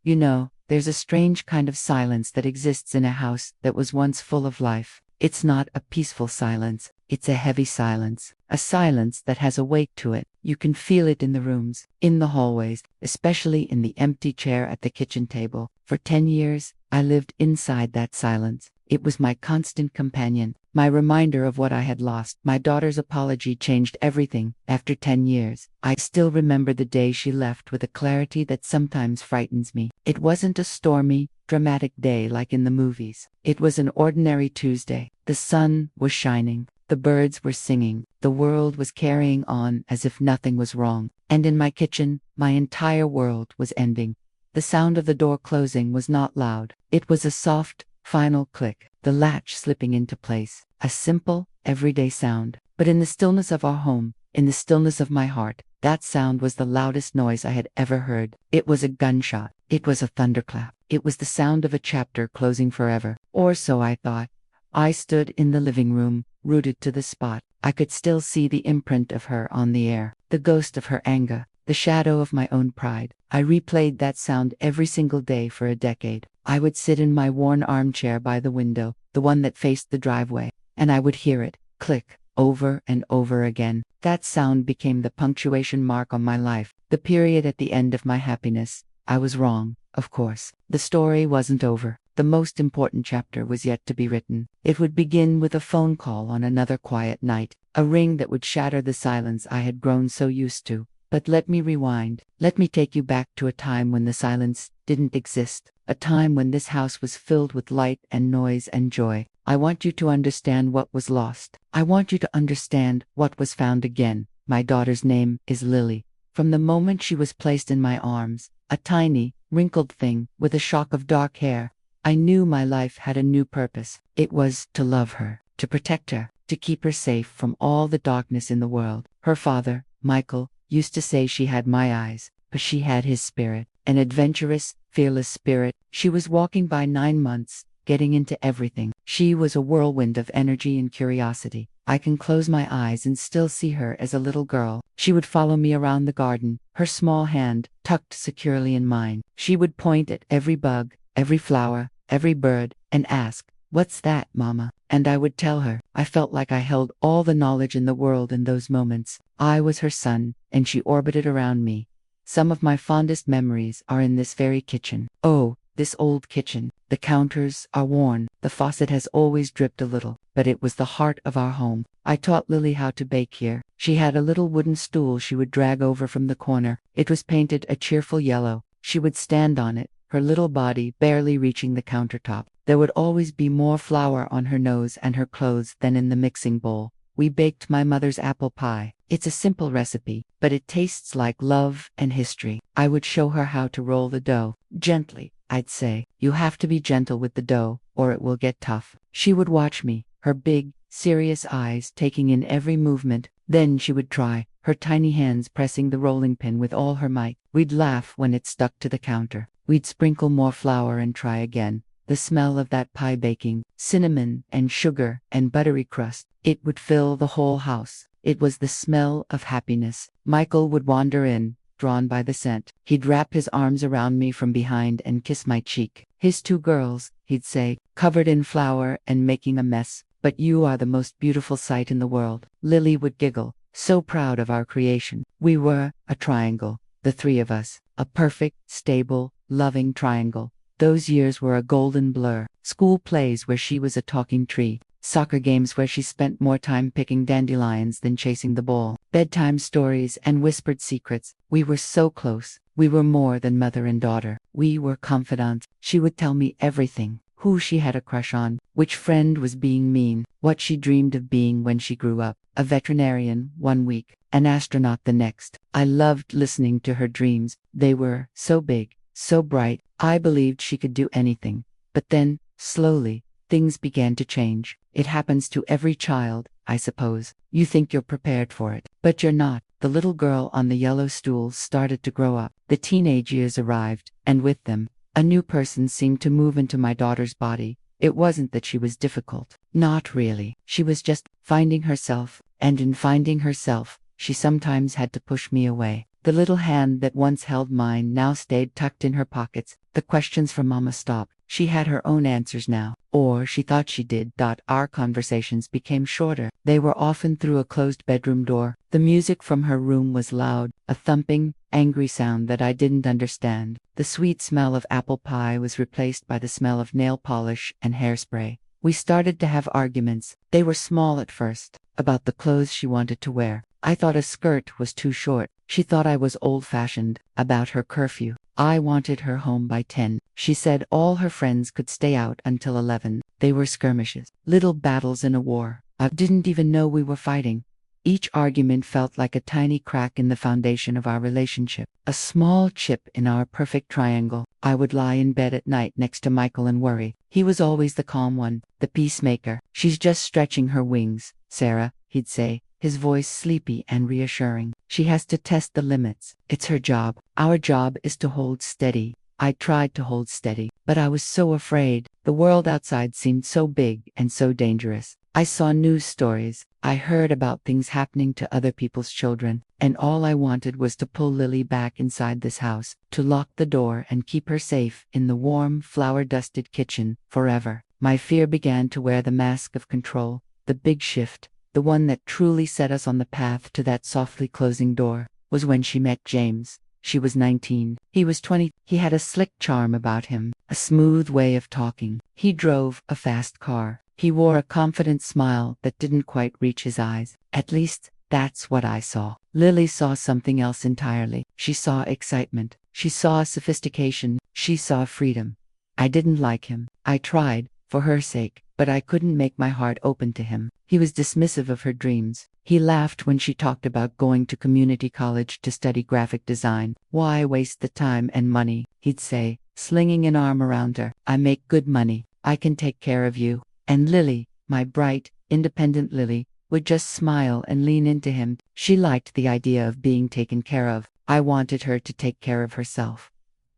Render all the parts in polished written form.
You know, there's a strange kind of silence that exists in a house that was once full of life. It's not a peaceful silence, it's a heavy silence. A silence that has a weight to it. You can feel it in the rooms, in the hallways, especially in the empty chair at the kitchen table. For 10 years, I lived inside that silence. It was my constant companion, my reminder of what I had lost. My daughter's apology changed everything. After 10 years, I still remember the day she left with a clarity that sometimes frightens me. It wasn't a stormy, dramatic day like in the movies. It was an ordinary Tuesday. The sun was shining. The birds were singing. The world was carrying on as if nothing was wrong. And in my kitchen, my entire world was ending. The sound of the door closing was not loud. It was a soft, final click, the latch slipping into place. A simple, everyday sound. But in the stillness of our home, in the stillness of my heart, that sound was the loudest noise I had ever heard. It was a gunshot. It was a thunderclap. It was the sound of a chapter closing forever. Or so I thought. I stood in the living room, rooted to the spot. I could still see the imprint of her on the air, the ghost of her anger, the shadow of my own pride. I replayed that sound every single day for a decade. I would sit in my worn armchair by the window, the one that faced the driveway, and I would hear it, click, over and over again. That sound became the punctuation mark on my life, the period at the end of my happiness. I was wrong, of course. The story wasn't over. The most important chapter was yet to be written. It would begin with a phone call on another quiet night, a ring that would shatter the silence I had grown so used to. But let me rewind. Let me take you back to a time when the silence didn't exist, a time when this house was filled with light and noise and joy. I want you to understand what was lost. I want you to understand what was found again. My daughter's name is Lily. From the moment she was placed in my arms, a tiny, wrinkled thing with a shock of dark hair, I knew my life had a new purpose. It was to love her, to protect her, to keep her safe from all the darkness in the world. Her father, Michael, used to say she had my eyes, but she had his spirit, an adventurous, fearless spirit. She was walking by 9 months, getting into everything. She was a whirlwind of energy and curiosity. I can close my eyes and still see her as a little girl. She would follow me around the garden, her small hand tucked securely in mine. She would point at every bug, every flower, every bird, and ask, "What's that, Mama?" And I would tell her. I felt like I held all the knowledge in the world in those moments. I was her sun, and she orbited around me. Some of my fondest memories are in this very kitchen. Oh, this old kitchen. The counters are worn. The faucet has always dripped a little, but it was the heart of our home. I taught Lily how to bake here. She had a little wooden stool she would drag over from the corner. It was painted a cheerful yellow. She would stand on it, her little body barely reaching the countertop. There would always be more flour on her nose and her clothes than in the mixing bowl. We baked my mother's apple pie. It's a simple recipe, but it tastes like love and history. I would show her how to roll the dough. Gently, I'd say. You have to be gentle with the dough, or it will get tough. She would watch me, her big, serious eyes taking in every movement. Then she would try, her tiny hands pressing the rolling pin with all her might. We'd laugh when it stuck to the counter. We'd sprinkle more flour and try again. The smell of that pie baking, cinnamon and sugar and buttery crust, it would fill the whole house. It was the smell of happiness. Michael would wander in, drawn by the scent. He'd wrap his arms around me from behind and kiss my cheek. "His 2 girls," he'd say, "covered in flour and making a mess, but you are the most beautiful sight in the world." Lily would giggle, so proud of our creation. We were a triangle, the 3 of us, a perfect, stable, loving triangle. Those years were a golden blur. School plays where she was a talking tree. Soccer games where she spent more time picking dandelions than chasing the ball. Bedtime stories and whispered secrets. We were so close. We were more than mother and daughter. We were confidants. She would tell me everything. Who she had a crush on, which friend was being mean, what she dreamed of being when she grew up. A veterinarian 1 week, an astronaut the next. I loved listening to her dreams. They were so big, so bright. I believed she could do anything. But then, slowly, things began to change. It happens to every child, I suppose. You think you're prepared for it, but you're not. The little girl on the yellow stool started to grow up. The teenage years arrived, and with them, a new person seemed to move into my daughter's body. It wasn't that she was difficult. Not really. She was just finding herself, and in finding herself, she sometimes had to push me away. The little hand that once held mine now stayed tucked in her pockets. The questions from Mama stopped. She had her own answers now. Or she thought she did. Our conversations became shorter. They were often through a closed bedroom door. The music from her room was loud, a thumping, angry sound that I didn't understand. The sweet smell of apple pie was replaced by the smell of nail polish and hairspray. We started to have arguments. They were small at first, about the clothes she wanted to wear. I thought a skirt was too short. She thought I was old-fashioned, about her curfew. I wanted her home by 10. She said all her friends could stay out until 11. They were skirmishes, little battles in a war. I didn't even know we were fighting. Each argument felt like a tiny crack in the foundation of our relationship, a small chip in our perfect triangle. I would lie in bed at night next to Michael and worry. He was always the calm one, the peacemaker. She's just stretching her wings, Sarah, he'd say, his voice sleepy and reassuring. She has to test the limits. It's her job. Our job is to hold steady. I tried to hold steady, but I was so afraid. The world outside seemed so big and so dangerous. I saw news stories. I heard about things happening to other people's children, and all I wanted was to pull Lily back inside this house, to lock the door and keep her safe in the warm, flower-dusted kitchen forever. My fear began to wear the mask of control, the big shift, the one that truly set us on the path to that softly closing door, was when she met James. She was 19. He was 20. He had a slick charm about him, a smooth way of talking. He drove a fast car. He wore a confident smile that didn't quite reach his eyes. At least, that's what I saw. Lily saw something else entirely. She saw excitement. She saw sophistication. She saw freedom. I didn't like him. I tried, for her sake, but I couldn't make my heart open to him. He was dismissive of her dreams. He laughed when she talked about going to community college to study graphic design. Why waste the time and money, he'd say, slinging an arm around her. I make good money. I can take care of you. And Lily, my bright, independent Lily, would just smile and lean into him. She liked the idea of being taken care of. I wanted her to take care of herself.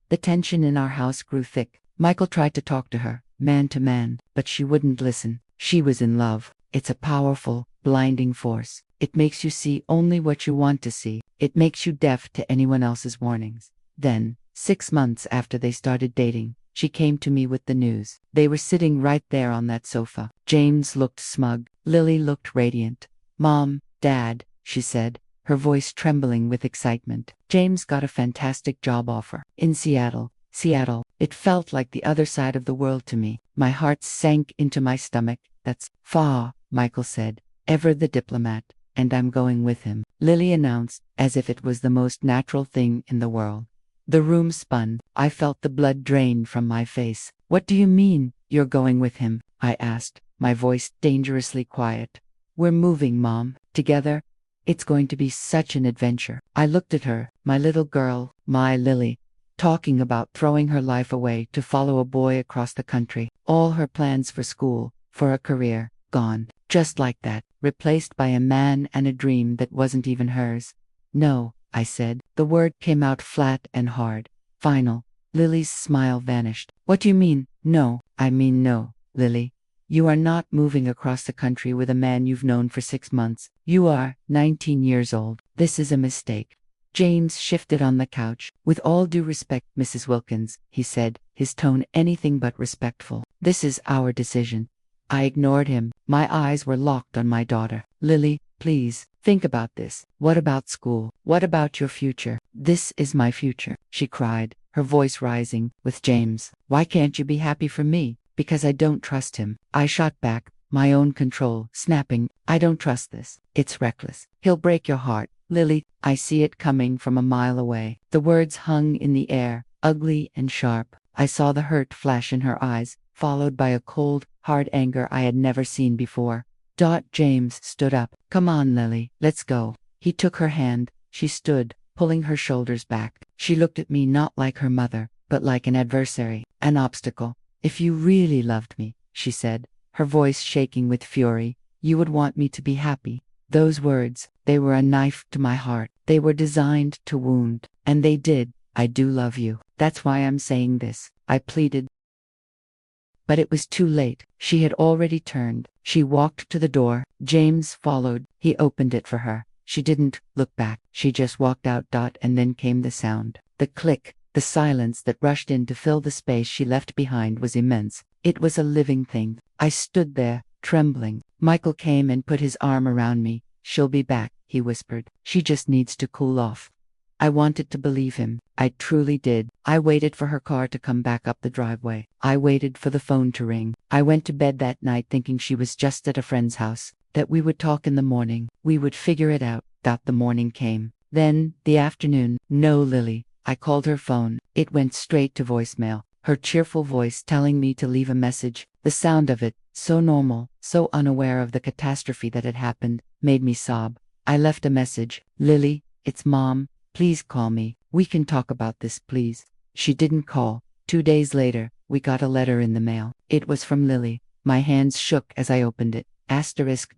The tension in our house grew thick. Michael tried to talk to her, man to man, but she wouldn't listen. She was in love. It's a powerful, blinding force. It makes you see only what you want to see. It makes you deaf to anyone else's warnings. Then, 6 months after they started dating, she came to me with the news. They were sitting right there on that sofa. James looked smug. Lily looked radiant. Mom, Dad, she said, her voice trembling with excitement. James got a fantastic job offer. In Seattle. It felt like the other side of the world to me. My heart sank into my stomach. That's Fa, Michael said, ever the diplomat, and I'm going with him, Lily announced, as if it was the most natural thing in the world. The room spun. I felt the blood drain from my face. What do you mean, you're going with him? I asked, my voice dangerously quiet. We're moving, Mom, together. It's going to be such an adventure. I looked at her, my little girl, my Lily, talking about throwing her life away to follow a boy across the country. All her plans for school, for a career, gone. Just like that, replaced by a man and a dream that wasn't even hers. No, I said. The word came out flat and hard. Final. Lily's smile vanished. What do you mean? No, I mean no, Lily. You are not moving across the country with a man you've known for 6 months. You are 19 years old. This is a mistake. James shifted on the couch. With all due respect, Mrs. Wilkins, he said, his tone anything but respectful. This is our decision. I ignored him. My eyes were locked on my daughter. Lily, please, think about this. What about school? What about your future? This is my future, she cried, her voice rising. With James. Why can't you be happy for me? Because I don't trust him. I shot back, my own control, snapping. I don't trust this. It's reckless. He'll break your heart. Lily, I see it coming from a mile away. The words hung in the air, ugly and sharp. I saw the hurt flash in her eyes, followed by a cold, hard anger I had never seen before. James stood up. Come on, Lily, let's go. He took her hand. She stood, pulling her shoulders back. She looked at me not like her mother, but like an adversary, an obstacle. If you really loved me, she said, her voice shaking with fury, you would want me to be happy. Those words, they were a knife to my heart. They were designed to wound. And they did. I do love you. That's why I'm saying this, I pleaded. But it was too late. She had already turned. She walked to the door. James followed. He opened it for her. She didn't look back. She just walked out. And then came the sound. The click. The silence that rushed in to fill the space she left behind was immense. It was a living thing. I stood there, trembling. Michael came and put his arm around me. "She'll be back," he whispered. "She just needs to cool off." I wanted to believe him. I truly did. I waited for her car to come back up the driveway. I waited for the phone to ring. I went to bed that night thinking she was just at a friend's house, that we would talk in the morning. We would figure it out. The morning came. Then, the afternoon. No Lily. I called her phone. It went straight to voicemail. Her cheerful voice telling me to leave a message. The sound of it, so normal, so unaware of the catastrophe that had happened, made me sob. I left a message. "Lily, it's Mom. Please call me. We can talk about this, please." She didn't call. 2 days later, we got a letter in the mail. It was from Lily. My hands shook as I opened it.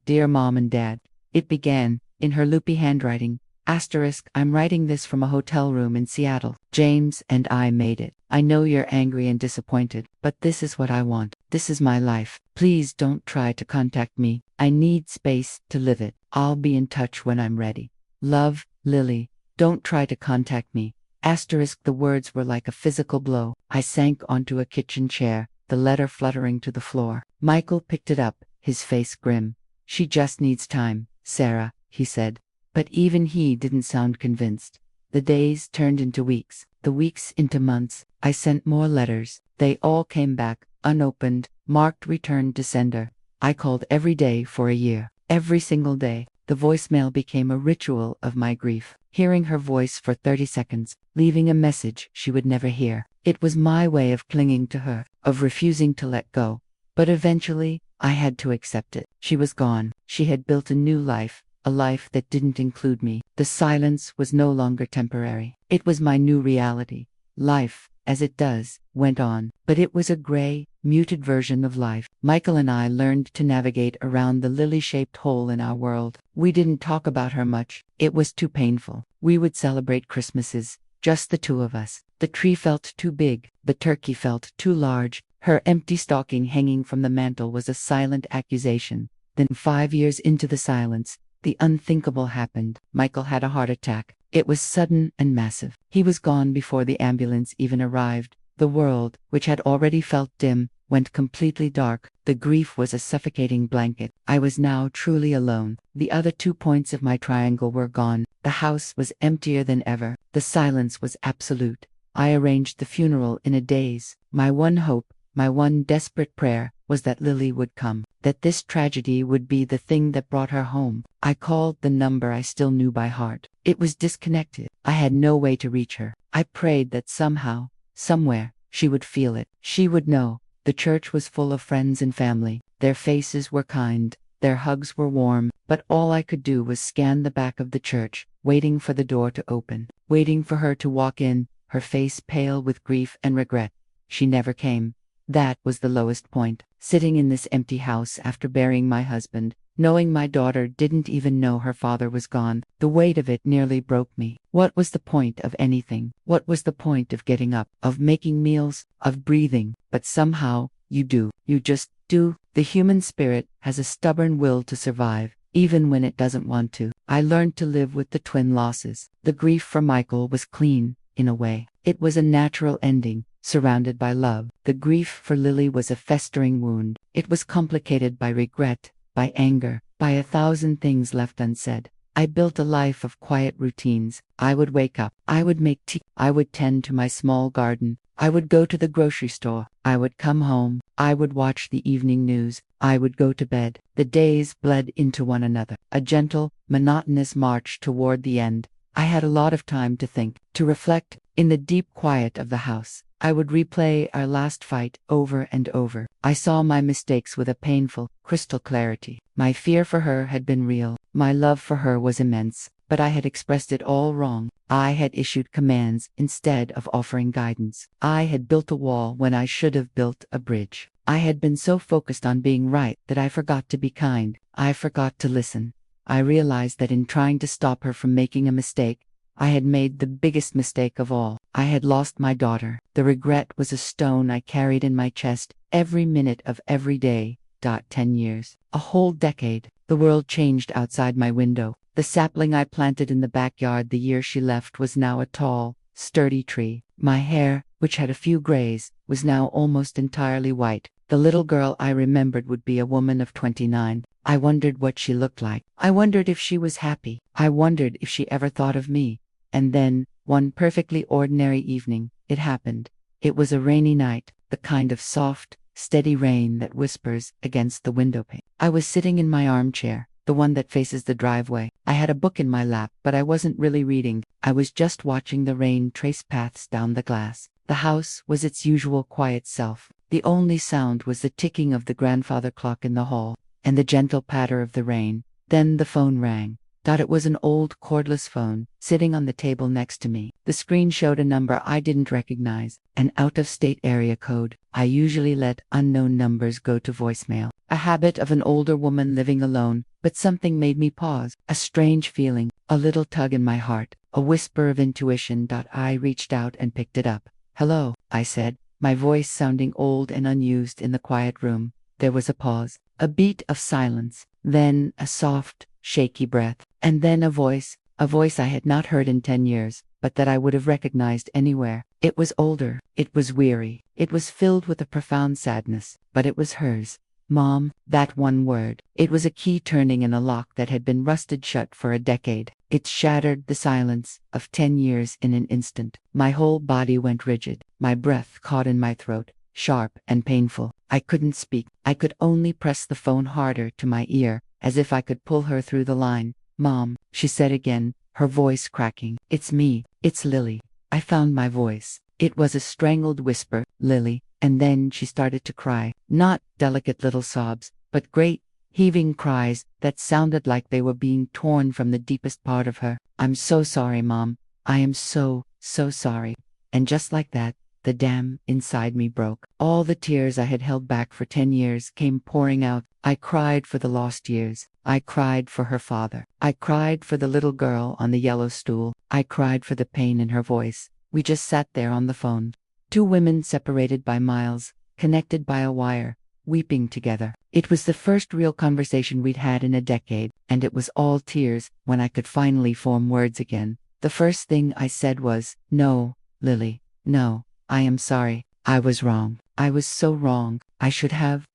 Dear Mom and Dad. It began, in her loopy handwriting. I'm writing this from a hotel room in Seattle. James and I made it. I know you're angry and disappointed, but this is what I want. This is my life. Please don't try to contact me. I need space to live it. I'll be in touch when I'm ready. Love, Lily. Don't try to contact me. The words were like a physical blow. I sank onto a kitchen chair, the letter fluttering to the floor. Michael picked it up, his face grim. "She just needs time, Sarah," he said. But even he didn't sound convinced. The days turned into weeks, the weeks into months. I sent more letters. They all came back, unopened, marked returned to sender. I called every day for a year. Every single day. The voicemail became a ritual of my grief. Hearing her voice for 30 seconds, leaving a message she would never hear. It was my way of clinging to her, of refusing to let go. But eventually, I had to accept it. She was gone. She had built a new life. A life that didn't include me. The silence was no longer temporary. It was my new reality. Life, as it does, went on. But it was a gray, muted version of life. Michael and I learned to navigate around the lily-shaped hole in our world. We didn't talk about her much. It was too painful. We would celebrate Christmases, just the two of us. The tree felt too big. The turkey felt too large. Her empty stocking hanging from the mantel was a silent accusation. Then 5 years into the silence, the unthinkable happened. Michael had a heart attack. It was sudden and massive. He was gone before the ambulance even arrived. The world, which had already felt dim, went completely dark. The grief was a suffocating blanket. I was now truly alone. The other 2 points of my triangle were gone. The house was emptier than ever. The silence was absolute. I arranged the funeral in a daze. My one hope, my one desperate prayer, was that Lily would come, that this tragedy would be the thing that brought her home. I called the number I still knew by heart. It was disconnected. I had no way to reach her. I prayed that somehow, somewhere, she would feel it. She would know. The church was full of friends and family. Their faces were kind. Their hugs were warm. But all I could do was scan the back of the church, waiting for the door to open, waiting for her to walk in, her face pale with grief and regret. She never came. That was the lowest point. Sitting in this empty house after burying my husband, knowing my daughter didn't even know her father was gone, the weight of it nearly broke me. What was the point of anything? What was the point of getting up, of making meals, of breathing? But somehow, you do. You just do. The human spirit has a stubborn will to survive, even when it doesn't want to. I learned to live with the twin losses. The grief for Michael was clean, in a way. It was a natural ending, surrounded by love. The grief for Lily was a festering wound. It was complicated by regret, by anger, by 1,000 things left unsaid. I built a life of quiet routines. I would wake up. I would make tea. I would tend to my small garden. I would go to the grocery store. I would come home. I would watch the evening news. I would go to bed. The days bled into one another. A gentle, monotonous march toward the end. I had a lot of time to think, to reflect. In the deep quiet of the house, I would replay our last fight over and over. I saw my mistakes with a painful, crystal clarity. My fear for her had been real. My love for her was immense, but I had expressed it all wrong. I had issued commands instead of offering guidance. I had built a wall when I should have built a bridge. I had been so focused on being right that I forgot to be kind. I forgot to listen. I realized that in trying to stop her from making a mistake, I had made the biggest mistake of all. I had lost my daughter. The regret was a stone I carried in my chest every minute of every day. 10 years. A whole decade. The world changed outside my window. The sapling I planted in the backyard the year she left was now a tall, sturdy tree. My hair, which had a few grays, was now almost entirely white. The little girl I remembered would be a woman of 29. I wondered what she looked like. I wondered if she was happy. I wondered if she ever thought of me. And then, one perfectly ordinary evening, it happened. It was a rainy night, the kind of soft, steady rain that whispers against the windowpane. I was sitting in my armchair, the one that faces the driveway. I had a book in my lap, but I wasn't really reading. I was just watching the rain trace paths down the glass. The house was its usual quiet self. The only sound was the ticking of the grandfather clock in the hall, and the gentle patter of the rain. Then the phone rang. It was an old cordless phone, sitting on the table next to me. The screen showed a number I didn't recognize, an out-of-state area code. I usually let unknown numbers go to voicemail, a habit of an older woman living alone, but something made me pause, a strange feeling, a little tug in my heart, a whisper of intuition. I reached out and picked it up. "Hello," I said, my voice sounding old and unused in the quiet room. There was a pause, a beat of silence, then a soft, shaky breath, and then a voice I had not heard in 10 years, but that I would have recognized anywhere. It was older, it was weary, it was filled with a profound sadness, but it was hers. Mom, that one word. It was a key turning in a lock that had been rusted shut for a decade. It shattered the silence of 10 years in an instant. My whole body went rigid, my breath caught in my throat, sharp and painful. I couldn't speak. I could only press the phone harder to my ear, as if I could pull her through the line. "Mom," she said again, her voice cracking. "It's me. It's Lily." I found my voice. It was a strangled whisper, "Lily," and then she started to cry. Not delicate little sobs, but great, heaving cries that sounded like they were being torn from the deepest part of her. "I'm so sorry, Mom. I am so sorry." And just like that, the dam inside me broke. All the tears I had held back for 10 years came pouring out. I cried for the lost years. I cried for her father. I cried for the little girl on the yellow stool. I cried for the pain in her voice. We just sat there on the phone. Two women separated by miles, connected by a wire, weeping together. It was the first real conversation we'd had in a decade, and it was all tears when I could finally form words again. The first thing I said was, "No, Lily, no. I am sorry. I was wrong. I was so wrong. I should have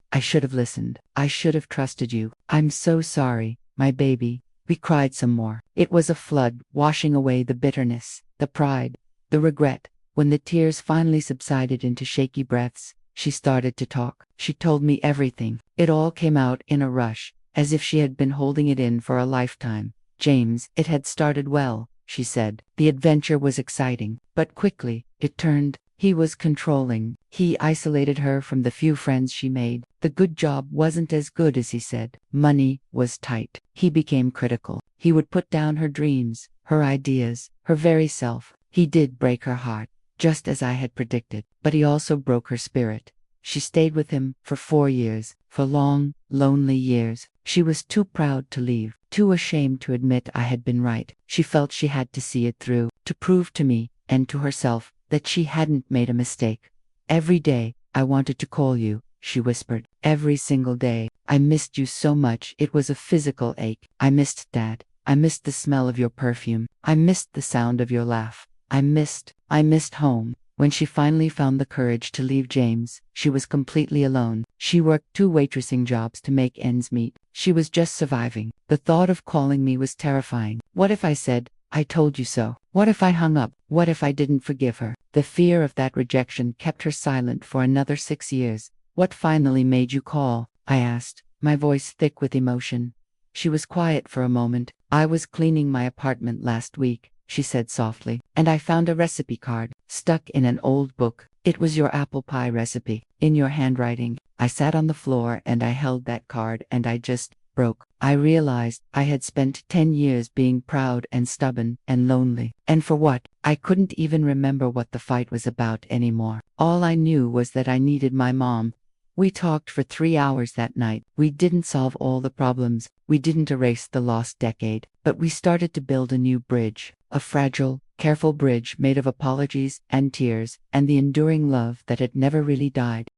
listened. I should have trusted you. I'm so sorry, my baby." We cried some more. It was a flood, washing away the bitterness, the pride, the regret. When the tears finally subsided into shaky breaths, she started to talk. She told me everything. It all came out in a rush, as if she had been holding it in for a lifetime. "James, it had started well," she said. "The adventure was exciting, but quickly, it turned. He was controlling. He isolated her from the few friends she made. The good job wasn't as good as he said. Money was tight. He became critical. He would put down her dreams, her ideas, her very self. He did break her heart, just as I had predicted, but he also broke her spirit. She stayed with him for 4 years, for long, lonely years. She was too proud to leave, too ashamed to admit I had been right. She felt she had to see it through, to prove to me, and to herself, that she hadn't made a mistake. "Every day, I wanted to call you," she whispered. "Every single day. I missed you so much. It was a physical ache. I missed Dad. I missed the smell of your perfume. I missed the sound of your laugh. I missed home." When she finally found the courage to leave James, she was completely alone. She worked 2 waitressing jobs to make ends meet. She was just surviving. The thought of calling me was terrifying. What if I said, "I told you so"? What if I hung up? What if I didn't forgive her? The fear of that rejection kept her silent for another 6 years. "What finally made you call?" I asked, my voice thick with emotion. She was quiet for a moment. "I was cleaning my apartment last week," she said softly, "and I found a recipe card, stuck in an old book. It was your apple pie recipe, in your handwriting." I sat on the floor and I held that card and I just broke. I realized I had spent 10 years being proud and stubborn and lonely. And for what? I couldn't even remember what the fight was about anymore. All I knew was that I needed my mom. We talked for 3 hours that night. We didn't solve all the problems. We didn't erase the lost decade. But we started to build a new bridge. A fragile, careful bridge made of apologies and tears and the enduring love that had never really died.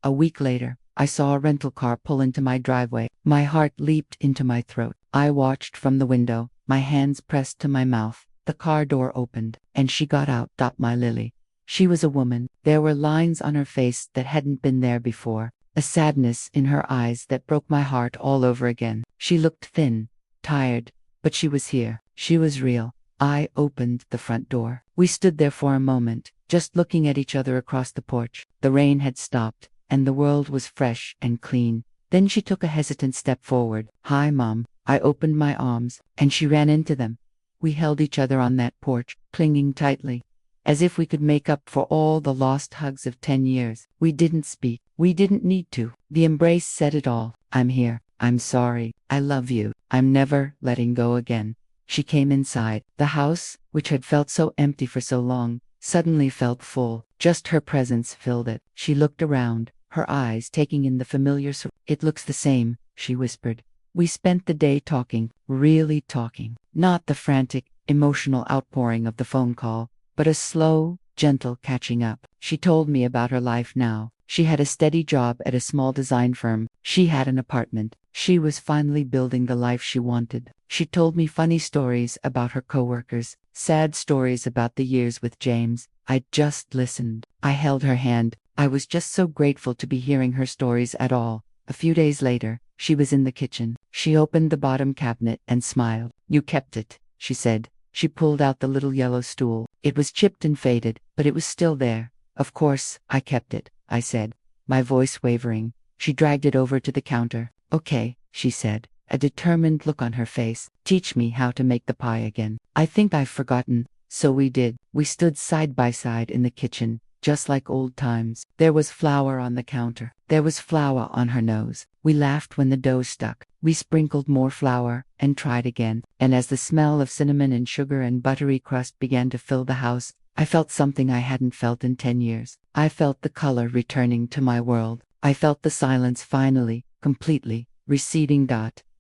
A week later, I saw a rental car pull into my driveway. My heart leaped into my throat. I watched from the window, my hands pressed to my mouth. The car door opened, and she got out. My Lily. She was a woman. There were lines on her face that hadn't been there before, a sadness in her eyes that broke my heart all over again. She looked thin, tired, but she was here. She was real. I opened the front door. We stood there for a moment, just looking at each other across the porch. The rain had stopped, and the world was fresh and clean. Then she took a hesitant step forward. "Hi, Mom." I opened my arms, and she ran into them. We held each other on that porch, clinging tightly, as if we could make up for all the lost hugs of 10 years. We didn't speak. We didn't need to. The embrace said it all. "I'm here. I'm sorry. I love you. I'm never letting go again." She came inside. The house, which had felt so empty for so long, suddenly felt full. Just her presence filled it. She looked around, her eyes taking in the familiar "It looks the same," she whispered. We spent the day talking, really talking. Not the frantic, emotional outpouring of the phone call, but a slow, gentle catching up. She told me about her life now. She had a steady job at a small design firm. She had an apartment. She was finally building the life she wanted. She told me funny stories about her coworkers, sad stories about the years with James. I just listened. I held her hand. I was just so grateful to be hearing her stories at all. A few days later, she was in the kitchen. She opened the bottom cabinet and smiled. "You kept it," she said. She pulled out the little yellow stool. It was chipped and faded, but it was still there. "Of course, I kept it," I said, my voice wavering. She dragged it over to the counter. "Okay," she said, a determined look on her face. "Teach me how to make the pie again. I think I've forgotten." So we did. We stood side by side in the kitchen, just like old times. There was flour on the counter. There was flour on her nose. We laughed when the dough stuck. We sprinkled more flour and tried again. And as the smell of cinnamon and sugar and buttery crust began to fill the house, I felt something I hadn't felt in 10 years. I felt the color returning to my world. I felt the silence finally, completely, receding.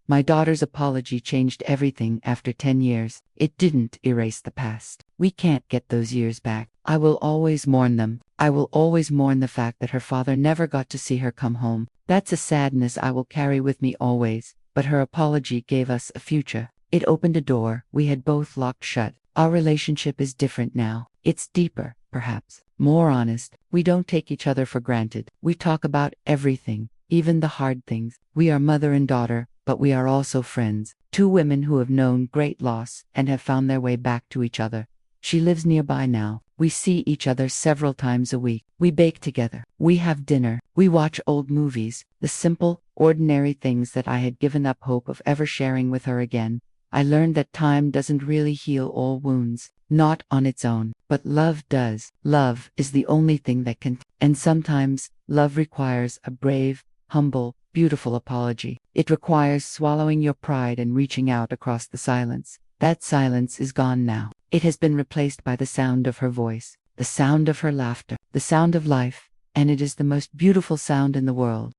My daughter's apology changed everything after 10 years. It didn't erase the past. We can't get those years back. I will always mourn them. I will always mourn the fact that her father never got to see her come home. That's a sadness I will carry with me always. But her apology gave us a future. It opened a door we had both locked shut. Our relationship is different now. It's deeper, perhaps, more honest. We don't take each other for granted. We talk about everything, even the hard things. We are mother and daughter, but we are also friends. Two women who have known great loss and have found their way back to each other. She lives nearby now. We see each other several times a week. We bake together. We have dinner. We watch old movies. The simple, ordinary things that I had given up hope of ever sharing with her again. I learned that time doesn't really heal all wounds, not on its own, but love does. Love is the only thing that can, and sometimes, love requires a brave, humble, beautiful apology. It requires swallowing your pride and reaching out across the silence. That silence is gone now. It has been replaced by the sound of her voice, the sound of her laughter, the sound of life, and it is the most beautiful sound in the world.